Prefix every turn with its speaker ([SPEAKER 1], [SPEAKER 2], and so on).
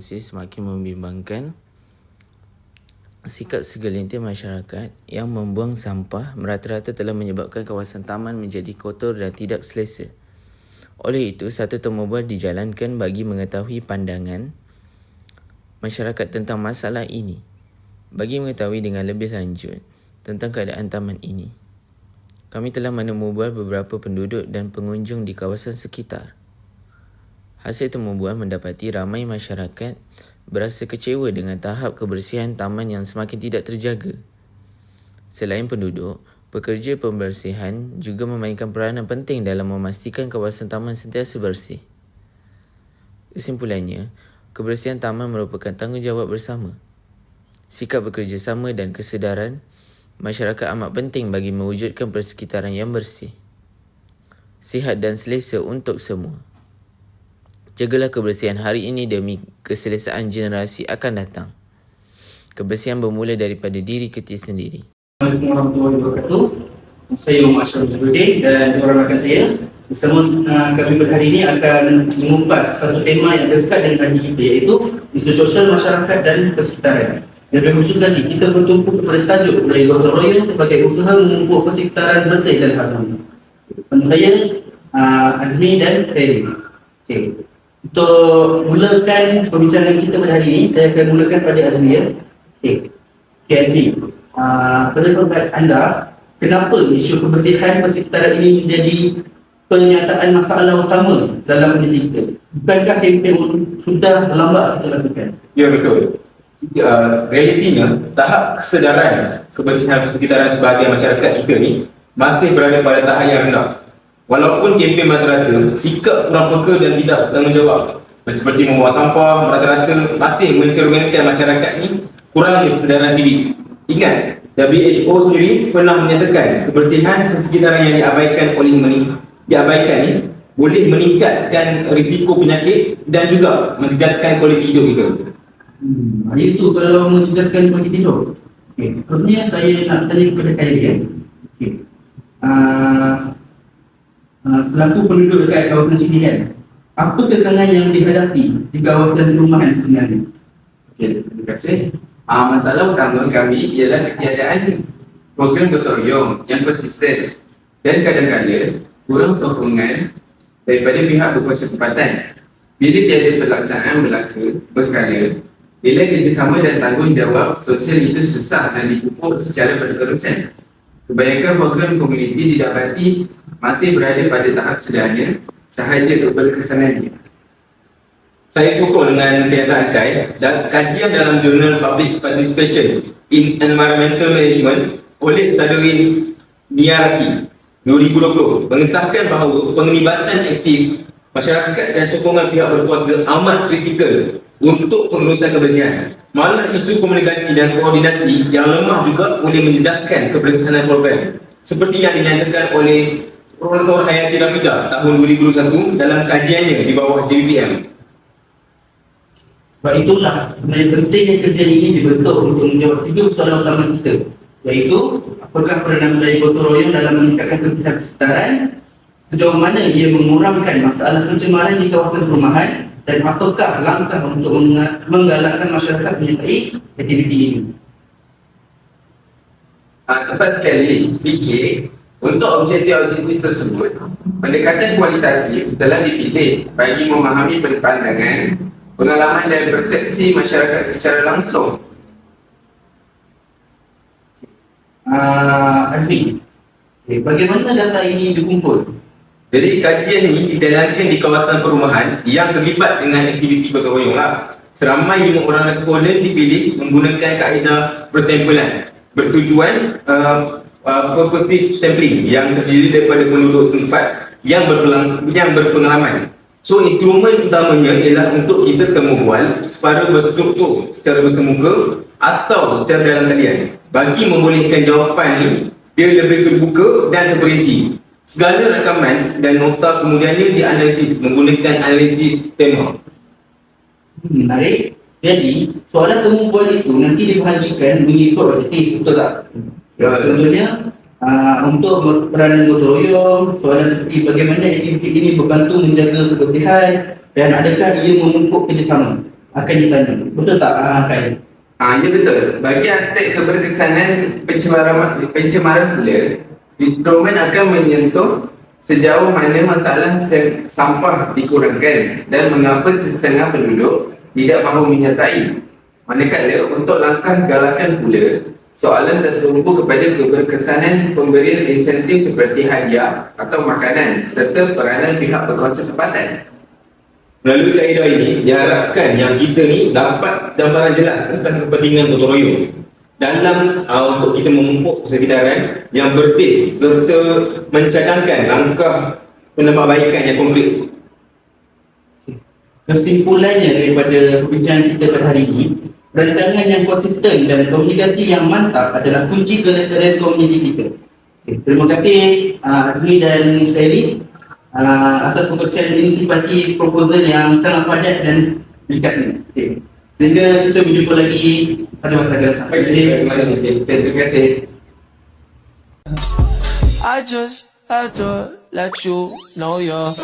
[SPEAKER 1] masih semakin membimbangkan. Sikap segelintir masyarakat yang membuang sampah merata-rata telah menyebabkan kawasan taman menjadi kotor dan tidak selesa. Oleh itu, satu temu bual dijalankan bagi mengetahui pandangan masyarakat tentang masalah ini. Bagi mengetahui dengan lebih lanjut tentang keadaan taman ini, kami telah menemu bual beberapa penduduk dan pengunjung di kawasan sekitar. Hasil temu bual mendapati ramai masyarakat berasa kecewa dengan tahap kebersihan taman yang semakin tidak terjaga. Selain penduduk, pekerja pembersihan juga memainkan peranan penting dalam memastikan kawasan taman sentiasa bersih. Kesimpulannya, kebersihan taman merupakan tanggungjawab bersama. Sikap bekerjasama dan kesedaran masyarakat amat penting bagi mewujudkan persekitaran yang bersih, sihat dan selesa untuk semua. Jagalah kebersihan hari ini demi keselesaan generasi akan datang. Kebersihan bermula daripada diri kita sendiri.
[SPEAKER 2] Assalamualaikum warahmatullahi wabarakatuh. Saya Muhammad Syarifudin dan orang rakan saya. Bersama kami pada hari ini akan mengupas satu tema yang dekat dengan hati kita, iaitu isu sosial masyarakat dan persekitaran. Dan lebih khusus lagi, kita bertumpu kepada tajuk dari gotong royong sebagai usaha memupuk persekitaran bersih dan harmoni. Bersama saya Azmi dan Ferry. Okay. Untuk mulakan perbincangan kita pada hari ini, saya akan mulakan pada Azmi ya. Okay, Azmi, pada pendapat anda, kenapa isu kebersihan persekitaran ini menjadi penyataan masalah utama dalam komuniti kita? Bukankah kempen sudah lambat kita lakukan?
[SPEAKER 3] Ya, betul. Realitinya, tahap kesedaran kebersihan persekitaran sebahagian masyarakat kita ni masih berada pada tahap yang rendah. Walaupun kempen rata-rata sikap kurang peka dan tidak bertanggungjawab, seperti membuang sampah, rata-rata masih mencerminkan masyarakat ni kurangnya kesedaran sivik. Ingat, WHO sendiri pernah menyatakan kebersihan persekitaran yang diabaikan ni boleh meningkatkan risiko penyakit dan juga menjejaskan kualiti hidup kita.
[SPEAKER 2] Itu kalau menjejaskan kualiti hidup. Okay. Sebenarnya saya nak tanya kepada kalian. Okay. Selaku penduduk dekat kawasan sini kan, apa kekangan yang dihadapi di kawasan perumahan sebenarnya?
[SPEAKER 4] Okey, terima kasih. Masalah utama kami ialah ketiadaan program gotong royong yang konsisten dan kadang-kadang kurang sokongan daripada pihak berkuasa tempatan. Bila tiada pelaksanaan berkala, bila kerjasama dan tanggungjawab sosial itu susah dan dipupuk secara berterusan, kebanyakan program komuniti didapati masih berada pada tahap sederhana sahaja berkesanannya.
[SPEAKER 3] Saya sokong dengan kenyataan Kai dan kajian dalam jurnal Public Participation in Environmental Management oleh Sadrin Niaraki 2020 mengesahkan bahawa penglibatan aktif masyarakat dan sokongan pihak berkuasa amat kritikal untuk pengurusan kebersihan. Malah isu komunikasi dan koordinasi yang lemah juga boleh menjejaskan keberkesanan program, seperti yang dinyatakan oleh Prof. Hayati Rafidah tahun 2021 dalam kajiannya di bawah JBPM.
[SPEAKER 2] Sebab itulah sebenarnya pentingnya kerja ini dibentuk untuk menjawab tiga soalan utama kita, iaitu apakah peranan budaya gotong royong dalam meningkatkan kebersihan persekitaran, sejauh mana ia mengurangkan masalah pencemaran di kawasan perumahan, dan apakah langkah untuk menggalakkan masyarakat menyertai aktiviti ini.
[SPEAKER 4] Tepat sekali, fikir untuk objektif-objektif tersebut, pendekatan kualitatif telah dipilih bagi memahami pandangan, pengalaman dan persepsi masyarakat secara langsung.
[SPEAKER 2] Azmi, bagaimana data ini dikumpul?
[SPEAKER 3] Jadi kajian ini dijalankan di kawasan perumahan yang terlibat dengan aktiviti gotong royong lah. Seramai 5 orang responden dipilih menggunakan kaedah persampling bertujuan purposive sampling yang terdiri daripada penduduk setempat yang berpengalaman. So instrumen utamanya ialah untuk kita temu bual secara berstruktur, secara bersemuka atau secara dalam talian. Bagi membolehkan jawapan ni dia lebih terbuka dan terperinci. Segala rakaman dan nota kemudiannya dianalisis menggunakan analisis tema.
[SPEAKER 2] Menarik. Jadi, soalan temu bual itu nanti dibahagikan mengikut objektif, betul tak? Ya, contohnya untuk peranan gotong royong, soalan seperti bagaimana aktiviti ini membantu menjaga kebersihan dan adakah ia memupuk kerjasama. akan ditanya. Betul tak Khairi?
[SPEAKER 4] Ya betul. Bagi aspek keberkesanan pencemaran pula, instrumen akan menyentuh sejauh mana masalah sampah dikurangkan dan mengapa setengah penduduk tidak mahu menyertai. Manakala untuk langkah galakan pula, soalan tertumpu kepada keberkesanan pemberian insentif seperti hadiah atau makanan serta peranan pihak berkuasa tempatan.
[SPEAKER 3] Melalui kaedah ini, diharapkan yang kita ni dapat gambaran jelas tentang kepentingan gotong royong dalam untuk kita memupuk sekitaran yang bersih serta mencadangkan langkah penambahbaikan yang konkret.
[SPEAKER 2] Kesimpulannya daripada perbincangan kita pada hari ini, rancangan yang konsisten dan komunikasi yang mantap adalah kunci kelestarian komuniti kita. Terima kasih Azmi dan Khairi atas perkongsian intipati proposal yang sangat padat dan ringkas ni. Sehingga kita berjumpa lagi pada masa akan datang.
[SPEAKER 4] Terima kasih.
[SPEAKER 5] I just had to let you know you're